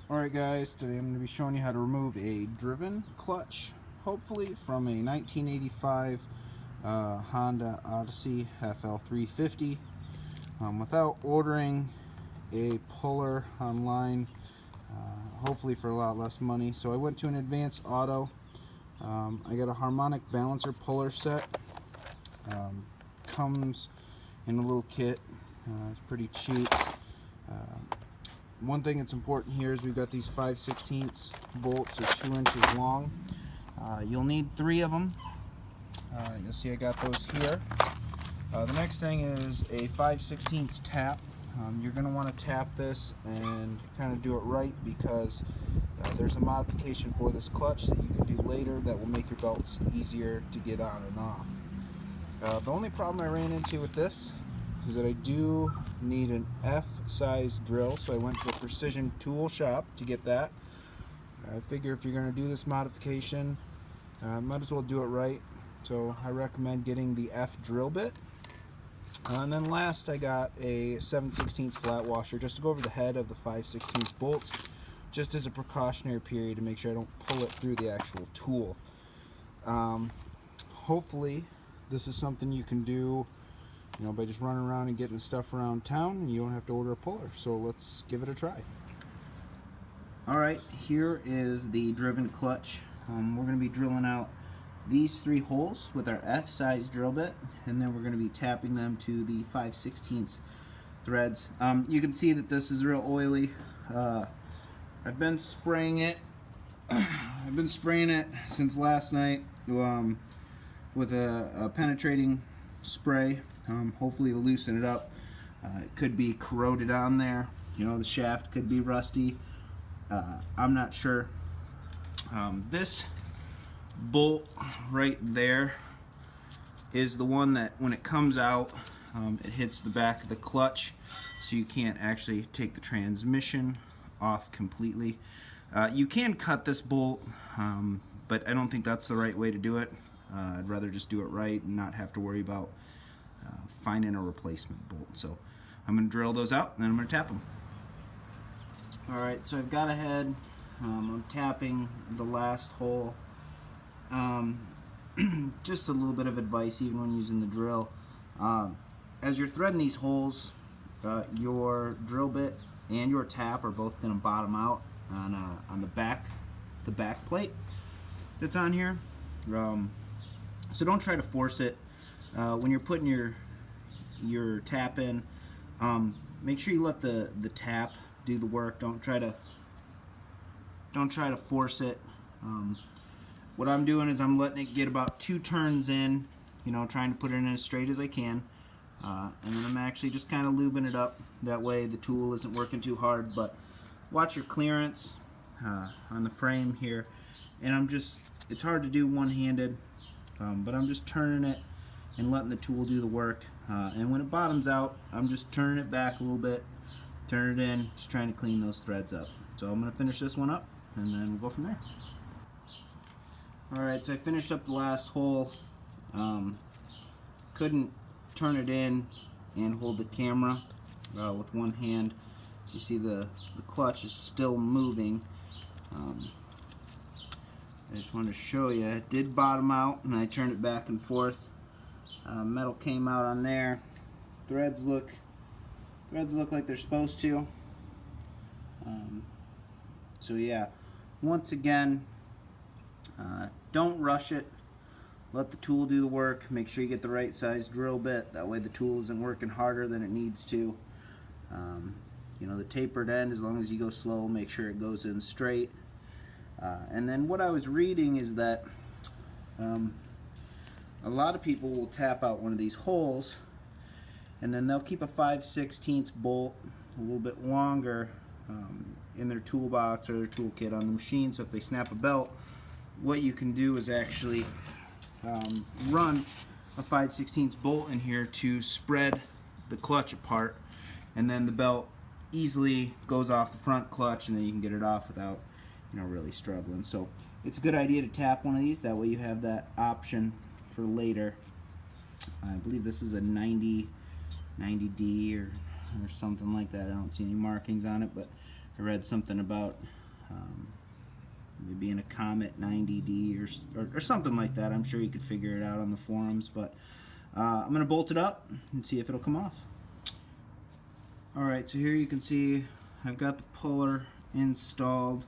Alright guys, today I'm going to be showing you how to remove a driven clutch, hopefully from a 1985 Honda Odyssey FL350 without ordering a puller online, hopefully for a lot less money. So I went to an Advanced Auto. I got a harmonic balancer puller set. Comes in a little kit. It's pretty cheap. One thing that's important here is we've got these 5/16 bolts, are 2 inches long. You'll need 3 of them. You'll see I got those here. The next thing is a 5/16 tap. You're going to want to tap this and kind of do it right, because there's a modification for this clutch that you can do later that will make your belts easier to get on and off. The only problem I ran into with this is that I do need an F-size drill, so I went to a precision tool shop to get that. I figure if you're going to do this modification, might as well do it right, so I recommend getting the F drill bit. And then last, I got a 7/16 flat washer just to go over the head of the 5/16 bolts, just as a precautionary period to make sure I don't pull it through the actual tool. Hopefully this is something you can do, by just running around and getting stuff around town, and you don't have to order a puller. So let's give it a try. Alright, here is the driven clutch. We're going to be drilling out these 3 holes with our F-size drill bit, and then we're going to be tapping them to the 5/16 threads. You can see that this is real oily. I've been spraying it. I've been spraying it since last night with a penetrating spray. Hopefully to loosen it up. It could be corroded on there. The shaft could be rusty. I'm not sure. This bolt right there is the one that when it comes out, it hits the back of the clutch, so you can't actually take the transmission off completely. You can cut this bolt, but I don't think that's the right way to do it. I'd rather just do it right and not have to worry about finding a replacement bolt. So I'm going to drill those out and then I'm going to tap them. Alright, so I've got a head. I'm tapping the last hole. Just a little bit of advice even when using the drill. As you're threading these holes, your drill bit and your tap are both going to bottom out on the back plate that's on here. So don't try to force it. When you're putting your tap in, make sure you let the tap do the work. Don't try to force it. What I'm doing is I'm letting it get about 2 turns in, trying to put it in as straight as I can, and then I'm actually just kind of lubing it up. That way the tool isn't working too hard. But watch your clearance on the frame here, and it's hard to do one-handed, but I'm just turning it and letting the tool do the work. And when it bottoms out, I'm just turning it back a little bit, turn it in, just trying to clean those threads up. So I'm going to finish this one up, and then we'll go from there. Alright, so I finished up the last hole. Couldn't turn it in and hold the camera with one hand. You see the clutch is still moving. I just wanted to show you, it did bottom out and I turned it back and forth. Metal came out on there. Threads look like they're supposed to. So yeah, once again, don't rush it. Let the tool do the work. Make sure you get the right size drill bit. That way the tool isn't working harder than it needs to. The tapered end, as long as you go slow, make sure it goes in straight. And then what I was reading is that a lot of people will tap out one of these holes, and then they'll keep a 5/16 bolt a little bit longer in their toolbox or their toolkit on the machine. So if they snap a belt, what you can do is actually run a 5/16 bolt in here to spread the clutch apart, and then the belt easily goes off the front clutch, and then you can get it off without really struggling. So it's a good idea to tap one of these. That way you have that option for later. I believe this is a 90D or something like that. I don't see any markings on it, but I read something about maybe in a Comet 90D or something like that. I'm sure you could figure it out on the forums, but I'm going to bolt it up and see if it'll come off. Alright, so here you can see I've got the puller installed.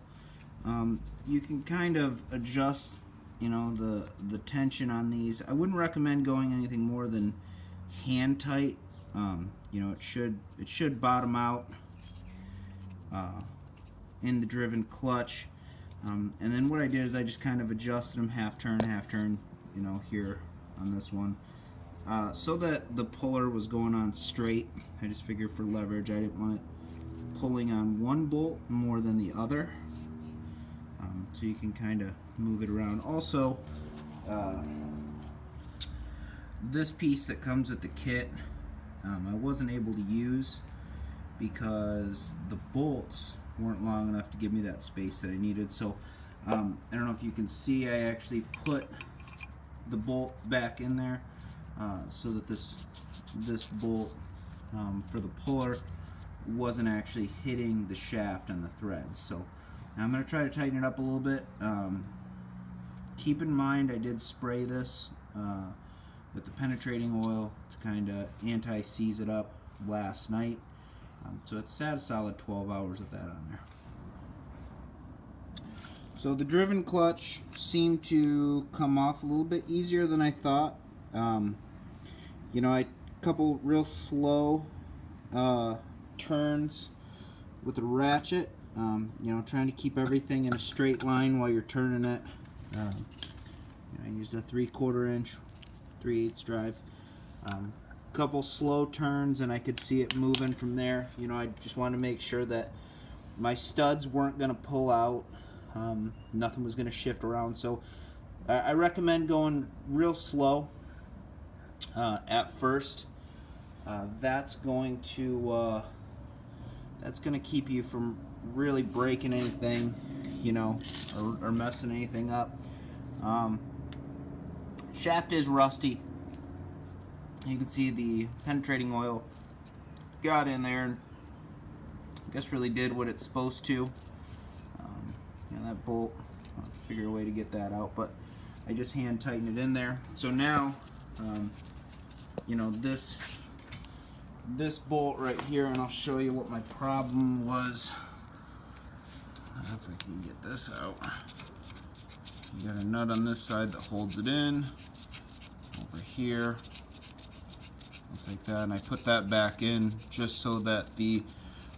You can kind of adjust, you know, the tension on these. I wouldn't recommend going anything more than hand tight. You know, it should bottom out in the driven clutch. And then what I did is I just kind of adjusted them half turn, you know, here on this one. So that the puller was going on straight. I just figured for leverage I didn't want it pulling on one bolt more than the other. So you can kind of move it around. Also, this piece that comes with the kit I wasn't able to use because the bolts weren't long enough to give me that space that I needed. So I don't know if you can see, I actually put the bolt back in there so that this bolt for the puller wasn't actually hitting the shaft and the threads. So I'm going to try to tighten it up a little bit. Keep in mind I did spray this with the penetrating oil to kind of anti-seize it up last night. So it sat a solid 12 hours with that on there. So the driven clutch seemed to come off a little bit easier than I thought. You know, a couple real slow turns with the ratchet. You know, trying to keep everything in a straight line while you're turning it. You know, I used a 3/4 inch 3/8 drive. Couple slow turns and I could see it moving from there. You know, I just wanted to make sure that my studs weren't going to pull out. Nothing was going to shift around. So I recommend going real slow at first. That's going to keep you from really breaking anything, you know, or messing anything up. Shaft is rusty. You can see the penetrating oil got in there and I guess really did what it's supposed to. You know, that bolt, I'll have to figure a way to get that out, but I just hand tightened it in there. So now, you know, this bolt right here, and I'll show you what my problem was. If I can get this out. You got a nut on this side that holds it in. Over here. Like that, and I put that back in just so that the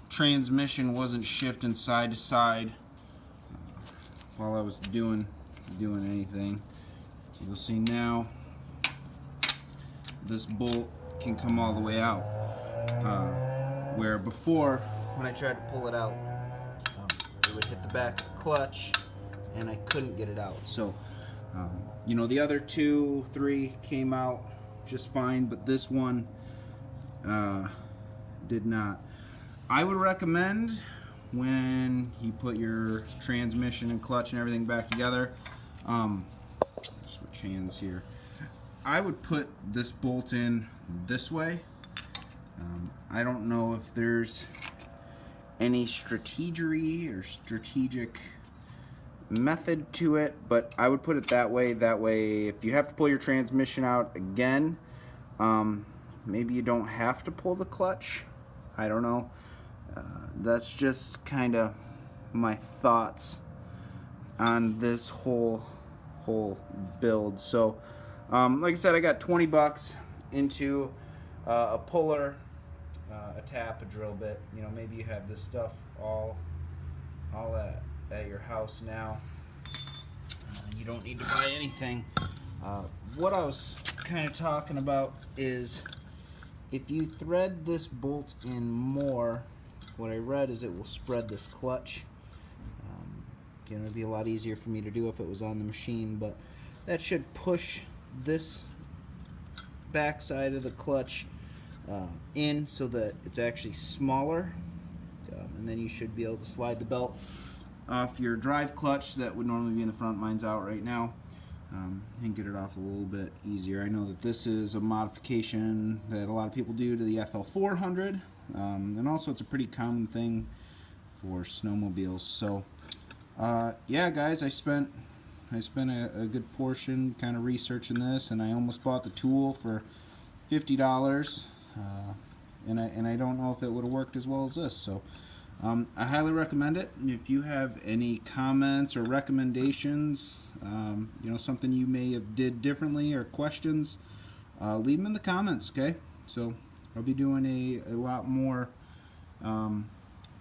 transmission wasn't shifting side to side while I was doing anything. So you'll see now this bolt can come all the way out, where before when I tried to pull it out it would hit the back of the clutch and I couldn't get it out. So you know, the other 2, 3 came out just fine, but this one did not. I would recommend when you put your transmission and clutch and everything back together, switch hands here, I would put this bolt in this way. I don't know if there's any strategery or strategic method to it, but I would put it that way. That way, if you have to pull your transmission out again, maybe you don't have to pull the clutch. I don't know. That's just kind of my thoughts on this whole build. So, like I said, I got 20 bucks into a puller, a tap, a drill bit. You know, maybe you have this stuff all at your house now. You don't need to buy anything. What I was kind of talking about is if you thread this bolt in more, what I read is it will spread this clutch. You know, it'd be a lot easier for me to do if it was on the machine, but that should push this back side of the clutch in so that it's actually smaller, and then you should be able to slide the belt off your drive clutch that would normally be in the front. Mine's out right now, and get it off a little bit easier. I know that this is a modification that a lot of people do to the FL400, and also it's a pretty common thing for snowmobiles. So yeah, guys, I spent a good portion kind of researching this, and I almost bought the tool for $50, and I don't know if it would have worked as well as this. So I highly recommend it. If you have any comments or recommendations, you know, something you may have did differently or questions, leave them in the comments. Okay, so I'll be doing a lot more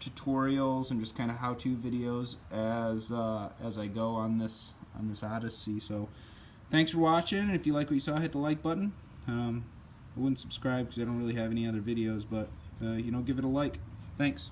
tutorials and just kind of how-to videos as I go on this Odyssey. So thanks for watching, and if you like what you saw, hit the like button. I wouldn't subscribe because I don't really have any other videos, but you know, give it a like. Thanks.